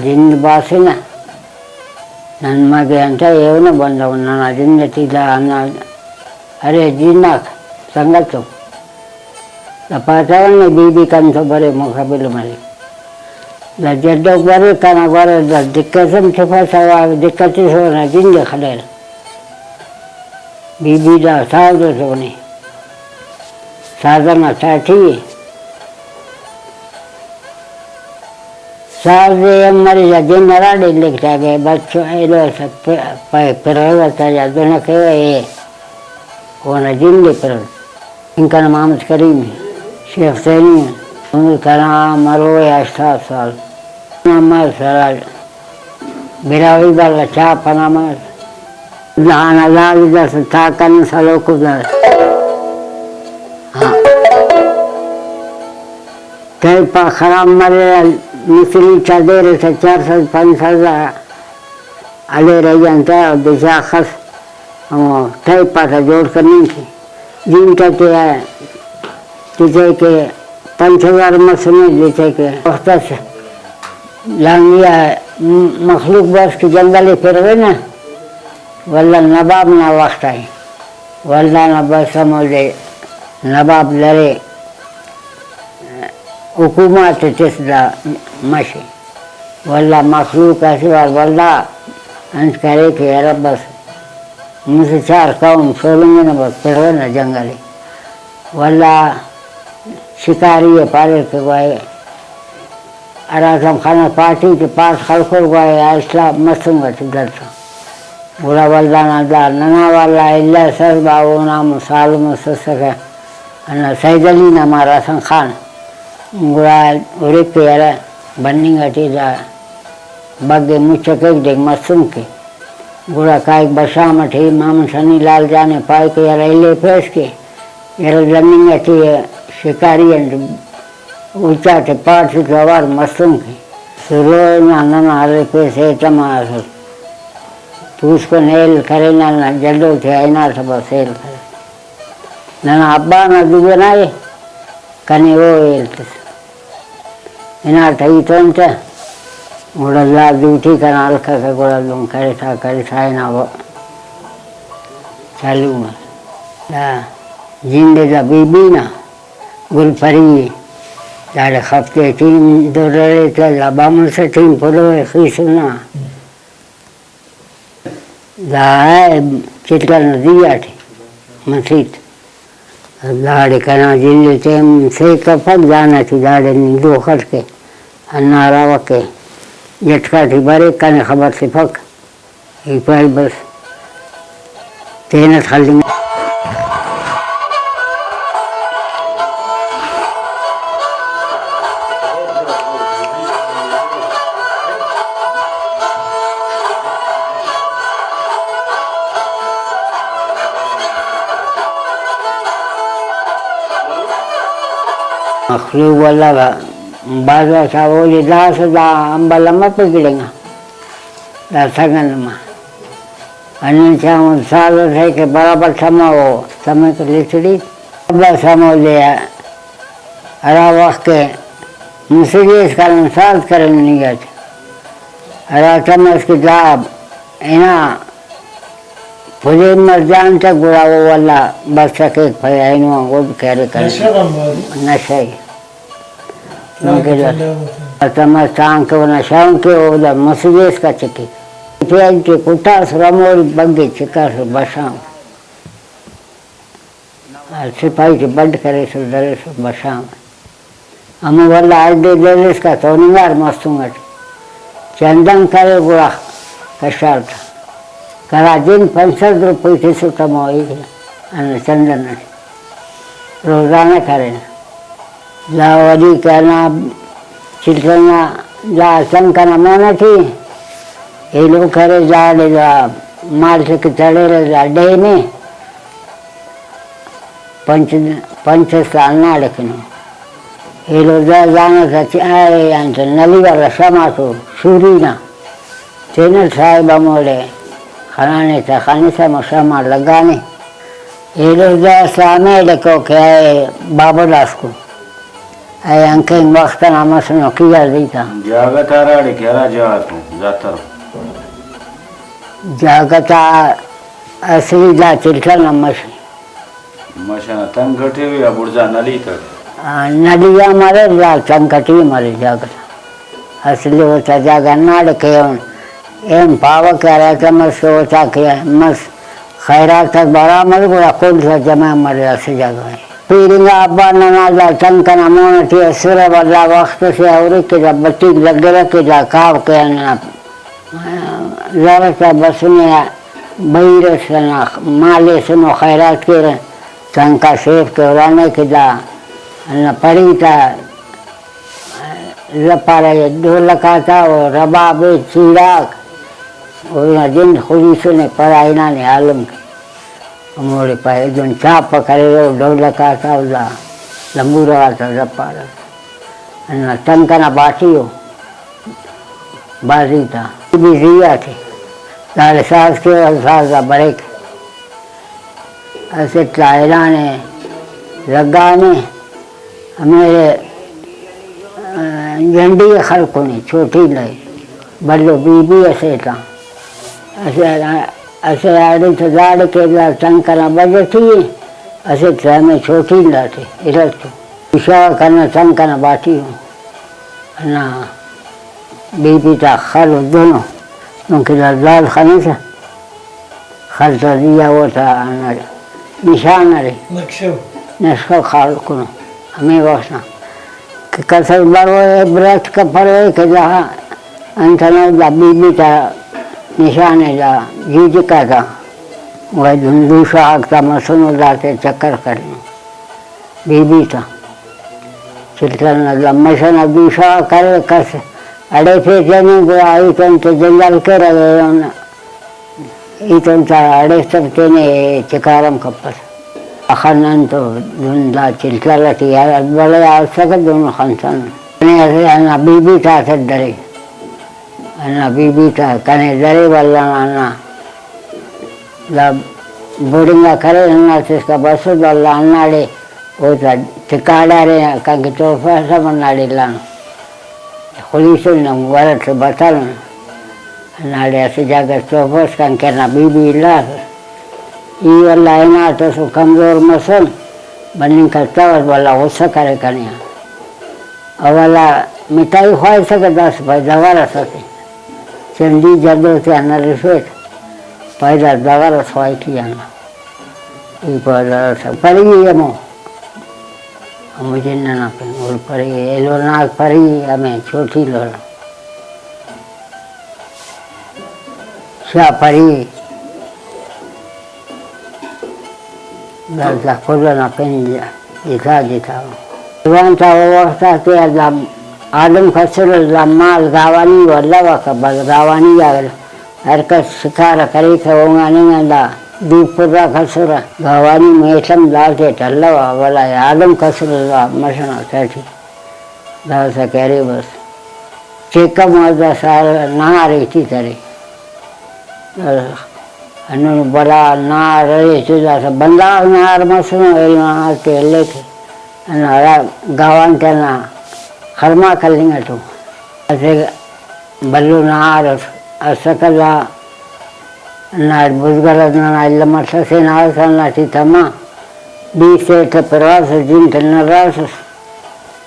ಜಿಂದ ಬಾಸಿನ ನನ್ನ ಮಗೆ ಅಂತ ಏನೋ ಬಂದವು ನಾನು ಅಜಿಂದ ತಿಲ್ಲ ಅನ್ನ ಅರೆ ಜಿನ್ನಾಕ್ ಸಂಗತು ಲಪಾತವನ್ನೇ ಬೀಬಿ ಕಂತು ಬರೀ ಮುಖಬಿಲು ಮಲ್ಲಿ ಜಡ್ಡೋಗಿ ಬರೀ ಕನಗೆ ಬರೋದು ದಿಕ್ಕಸಮ್ ಚಿಫಸವ ದಿಕ್ಕತಿಸೋನ ಜಿಂದ ಖಲೇರ बीबीदा साध सोने साधना साथी साधे हमारे जन नराडे लिखता गए बच्चों ऐलो सब परवता या दोनों के ये वो न जिंदे पर इनका नाम मोहम्मद करीम शेख सैनी उनका नाम मरो 8 साल नमाज सराज बिरावी वाला चाप नमाज जहाँ अल्लाह इधर से था कन सालों को उधर हाँ कई पा खराब मरे मिसरी चादर से 4 साल 5 साल अले रह जानता है और दिशा खस कई पा का जोड़ करनी थी जिनका क्या है जिसे के 5000 मसने जिसे के वक्त से लांगिया मखलूक बस की जंगली फिर गए ना वल्ला नवाब ना वक्त आई वल्ला नवाब समझे नवाब लड़े हुकूमत तिसदा मशी वल्ला मखलूक ऐसी बात वल्ला अंत करे कि यार बस मुझसे 4 कौम छोड़ूंगे ना बस फिर ना जंगली वल्ला शिकारी है पारे के गए आराम खाना पार्टी के पास खलखोल गए आइस्ला मसूंगा चिदर था बुरा वल्ला ना नना वाला इल्ला सर बाबू नाम सालू मुसस्सका अन्ना सैदली ना मारा संखान बुरा उरे पेरा बन्निंग अटीला बग्गे मुचके देख मसूम के बुरा काय बसा मठी माम सनी लाल जाने पाए के यार इल्ले फेस के यार जमीन अटी शिकारी ऊंचा थे पाठ से जवार मसूम के सुरो ना नना हरे पैसे तमार तो उसको नेल करे ना जल्दो थे आईना सब सेल करे ना अब्बा ना दुगे ना ये कने वो एल्ते इना ठई तो इंते उड़ला ड्यूटी करना अलका का गोला लूं करे था ना वो चालू में ना जिंदे जा बीबी ना गुलपरी जाड़े खपते 3 डॉलर चला बामन से 3 फुलो खीसना दाए चिटका नदी आठी मसीत दाड़े करना जिले टेम से कफक जाना थी दाड़े दो खट के अन्नारा वके झटका थी बड़े कने खबर से फक एक बार बस तेना खाली मखलूक वाला बाजा था वो ये दास दा अंबला में पकड़ेगा दासगन में अन्य चाहूँ साल से के बराबर समय हो समय को लिखड़ी बड़ा समय लिया अरा वक्त के मुझसे इसका अनुसार करने नहीं गए थे अरा समय इसकी लाभ इना मुझे मर जान तक बुरा वो वाला बस सके भाई आइनो वो कह रहे कर नशे तमाम सांग के वो नशाओं के वो दा मसीजेस का चक्की फिर के कुत्ता श्रमोर बग्गे चिका से बसाऊं सिपाही के बंद करे सो डरे सो बसाऊं हम वाला आज दे इसका तो निगार मस्तूंगा चंदन करे बुरा कशाल था करा दिन 65 रुपये थे सो कमाई अने चंदन रोजाना करे लावरी कहना चिलकना जा शंकर माना थी ये लोग करे जा ले जा माल से चढ़े रहे जा डे में पंच साल ना लेकिन ये लोग जाना था आए अंत नली वाला समा तो सूरी ना तेने साहिब मोड़े खाने था खाने से मसामा लगाने ये लोग सामने देखो क्या है बाबा दास को अंकें वक्त नामस नो किया दीता जागता राड़े केरा जातू जातर जागता असली दा चिल्का नमस मशा तंगटे भी अबुर्जा नली तक नदिया मरे ला संकटी मरे जागता असली होता जागा नाड़ के एम पाव क्या के मस होता के मस खैरात तक बड़ा मर गुड़ा कुल सा जमा मरे ऐसे जगह पीरिंगा अब्बा ननाजा चंकन अमोनटी सुर बदला वक्त से और के जब बत्ती लग गया के जा काव के ना ज़रा बस में बहिर से ना माले से नो खैरात के चंका सेफ के उड़ाने के जा न पड़ी था रपारे दो लकाता और रबाब चिराग और जिन खुदी से ने पढ़ाई ना ने आलम मोरे पाए जो चाप पकड़े रो दो लकाता उला लंबू रहा था रपारा न टंका ना बाटियो बाजी था भी जिया थे सारे सास के अल्फाज का बरेक ऐसे टायरा ने लगा ने मेरे झंडी खलकों ने छोटी लाई बल्लो बीबी ऐसे था ऐसे आड़े तो जाड़ के ला चंकना बजे थी ऐसे ट्रेन में छोटी लाते इधर तो इशारा करना चंकना बाटी हूँ ना बीबी था खल दोनों उनके लाल खाने से खल तो दिया वो था निशान रे नक्शा खाल को हमें वहाँ कसर बड़ो ब्रश का फर के जहाँ अंतना बीबी था निशान है जा जीज का था वह दूसरा आगता मसून जाते चक्कर करने बीबी था चिल्टन मसन दूसरा करे कस अड़े फेंचे नहीं को आई तो जंगल के रहे इतन अड़े सबके ने चिकारम कपस अखनन तो धुंधा चिल्का लटी यार बड़े आवश्यक दोनों खनसन ऐसे अन्ना बीबी था से डरे अन्ना बीबी था कने डरे वाला अन्ना जब बोरिंगा करे अन्ना से इसका बस वाला अन्ना ले वो था चिकाड़ा रे कंगे तो फैसा बना ले लान खुली से न वरत से बता लो अन्ना ले ऐसे जाकर तो फैस कंगे ना बीबी ला ये वाला है ना तो सो कमजोर मसल बनिंग करता और वाला गुस्सा करे कनिया और वाला मिठाई खाए सके 10 भाई दवा रसते चंदी जदों से अन्ना रिफेट पैदा दवा रसवाई किया ना ये पैदा रस पड़ी है मो मुझे ना पे और पड़ी ये लो नाक पड़ी हमें छोटी लोला शाह पड़ी la cosa na penja ita Tuan tahu waktu tu ada Adam kasur lama gawani wala waka gawani ya harkat sekarang kali kawangani ada di pura kasur gawani macam lalte talla wala Adam kasur masana tadi dah sekali bos cekam ada sar nari tadi अनु बड़ा नार चीज़ा से बंदा नार मसनो alma के लेके अनारा गावन के ना खरमा कर लेंगे तो ऐसे बल्लू नार असकला नार बुज़गर ना इल्लम से नार सन्ना थमा 20 से प्रवास जिन नरास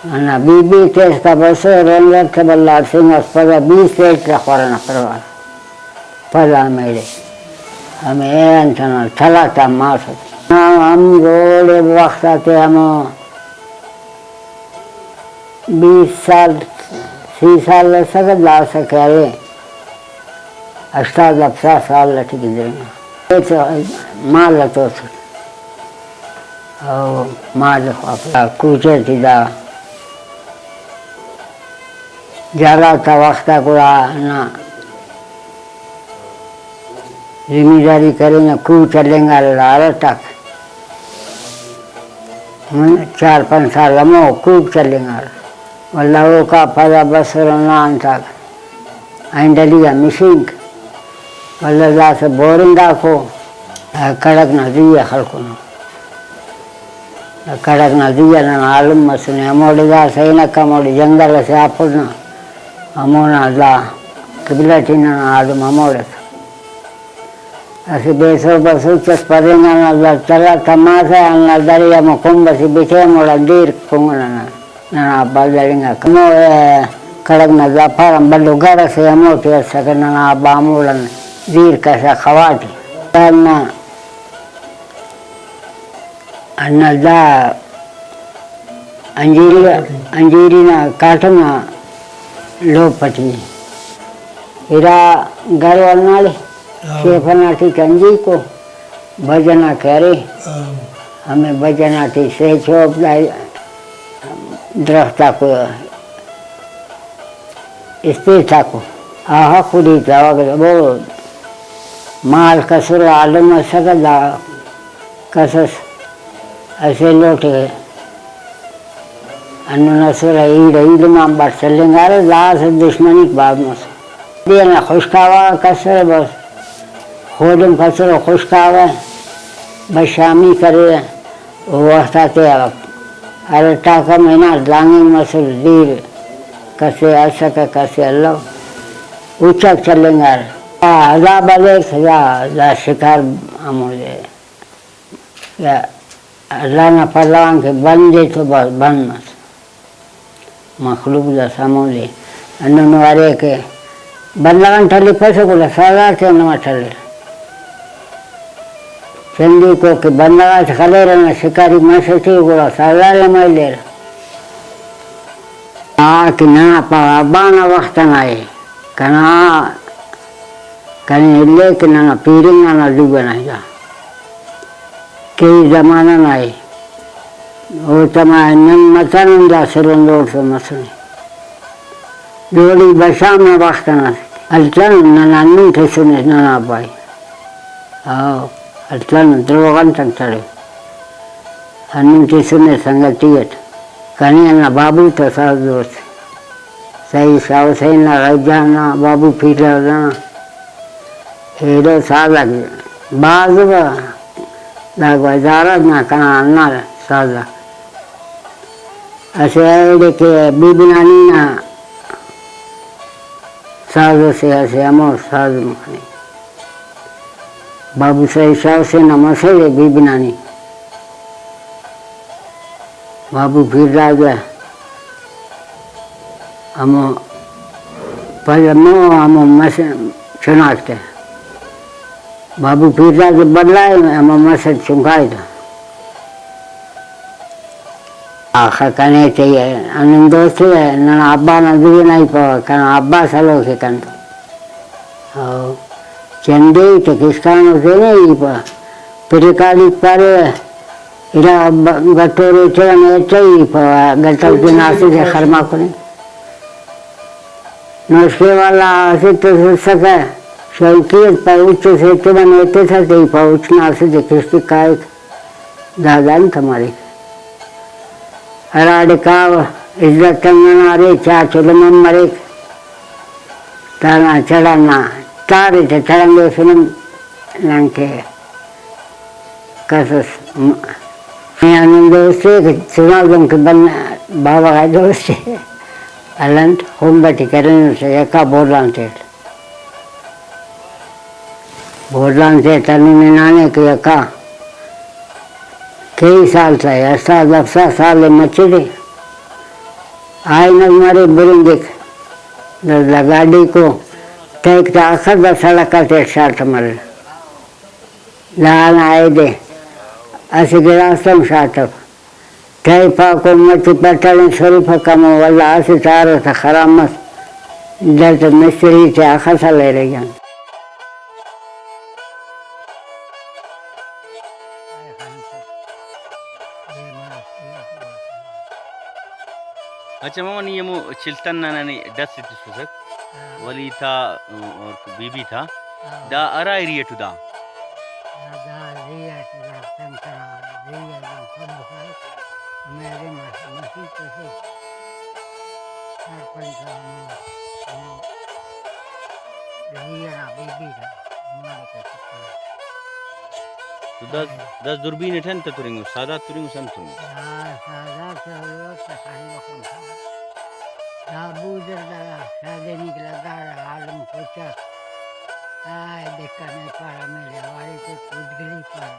अना बीबी के इसका बस रंगर के बल्ला सिंह अस्पताल 20 से खवरना प्रवास पला मेरे हमें अंतना चला था मास हम रोड वक्त आते हम 20 साल 3 साल सके ला सके 8 साल लटक देंगे माल तो माल कूचे थी जरा था वक्त को ना जिम्मेदारी करेंगे खूब चलेंगे लार तक 4-5 साल हम खूब चलेंगे वल्लाह का पदा बस नान तक आइंडलिया मिशिंग वल्लाह से बोरिंगा को कड़क न दिया खलको कड़क न दिया न आलू मसने अमोड़ी दा सही न कमोड़ी जंगल से आपुना अमोना दा किबलटी न आलू अमोड़े असी बेसो बसु चस पदेंगा न चला तमाशा न दरिया में कुंभसी बिछे मोड़ा दीर कुंगना न बदलिंगा कमो कड़क न जाफारम बल्लू गड़ से अमोटी सके न बामूलन दीर कैसा खवाटी न अन्नदा अंजीरी काटना लोपटी इरा घर वाले शेफनाटी कंजी को भजना करे हमें भजनाटी से छोप दरख्ता को स्थिरता को आहा खुदी वगैरह वो माल कसर आलम सकदा कसस ऐसे लौटे अन्य नसर ईद माम बात चलेंगे अरे लाश दुश्मनी के बाद में देना खुशकावा कसर बस खोदम कसर खुशकावा बस शामी करे वो वस्ताते अरे टाका महीना लांगे मसल दीर कसे ऐसा का कसे अल्लाह ऊंचा चलेंगे अजाब अले सजा शिकार अमोले या अल्लाह न पलांग के बन दे तो बस बन मत मखलूक दा समोले अन्नन वारे के बल्लान ठली पैसे को सादा के न ठले चंदी को के बंदा से खले रहना शिकारी मसठी को सादा ले मैले आ कि ना बाना वक्त ना है कना कने ले के ना पीरिंग ना डूबे ना जा कई जमाना नहीं वो तमाम मचन जा सिरन लोड से मसने जोड़ी बशा में वक्त ना अल्टन नानी थे सुने ना भाई आओ अल्टन द्रोगन तक चले अन्य थे सुने संगतियत कहीं ना बाबू तो साथ दोस्त सही शाव सही ना रजा ना बाबू फिर ना हीरो सादा बाजू लागवाजारा ना कना ना सादा ऐसे के बीबी नानी ना साजो से ऐसे अमोर साजो मखने बाबू से शाव से न मसले बीबी नानी बाबू फिर राजा अमो पहले अमो मस चुनाते बाबू फिर राजा बदलाए अमो मसल चुंगाए था आखा कने चाहिए अनंद दोस्त है ना अब्बा ना दिए नहीं पावा कना अब्बा सलो के कंतो और चंदे के किसकानो से नहीं पा पिरकाली पारे इरा गटोरे चने चाहिए पावा गटल के नासे से खरमा करे नौशे वाला से तो सका शौकियत पर उच्च से तो बनते था तो पहुंचना से किसकी काय दादान तुम्हारी अराड काव इज्जत करना रे चा चलो मरे ताना चढ़ाना तारे थे चढ़ांगे फिल्म लंके कसस मैं दोस्त सुना दूँ कि बन बाबा का दोस्त है अलंत होम बटी करने से एका बोलान से तनु ने नाने के एका कई साल था ऐसा दफ्सा साल मचे थे आए न मारे बुरी देख गाड़ी को टैक आखिर द सड़क का टेक शाट मरे लान आए दे ऐसे गिरास्तम शाटक टै पाको मची पटल शरीफ कमो वाला ऐसे चारों था खराब मत जल्द मिस्त्री थे आखिर सा ले रही हैं अच्छा मामा ये मो चिल्तन नानी दस इतने सुसक वली था और बीबी था दा अरा एरिया टू दा मेरे मसीह कैसे बीबी था हमारे कैसे तो 10 दूरबीन ठन त तुरिंग सादा तुरिंग सन तुरिंग सादा चलो कहानी लोगों का दाबू जरा सादे निकला दार आलम कोचा देखा नहीं पारा मेरे वाली को कूद गई पर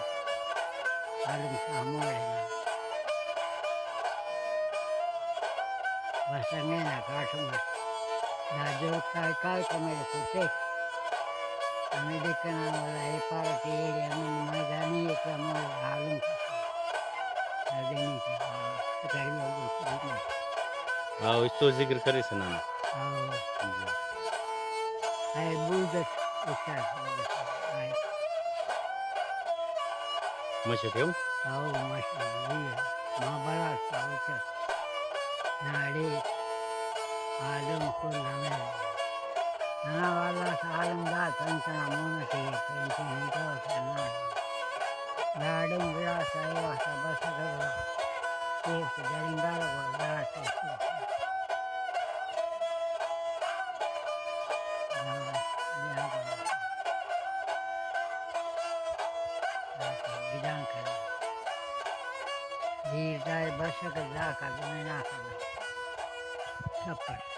आलम सामोड़े ना बस अंगे ना काटूंगा दाजो काय को मेरे कुत्ते हमें देखना वाला है पारा टेढ़े हमें मैदानी एक हमें आलम सादे निकला करीब हो गई हाँ इसको जिक्र करे सना है बूझत उसका है मशक है आओ मशहूर माँ बड़ा सा ऊँचा नाड़े आलम को लगे ना वाला आलमदार संतना मुँह के संतना करना नाड़े बड़ा सा है वासा बस करो एक जरिंगा लगो नाड़ बिदान कर धीर जाए बस कर जा कर मैं ना कर सब पर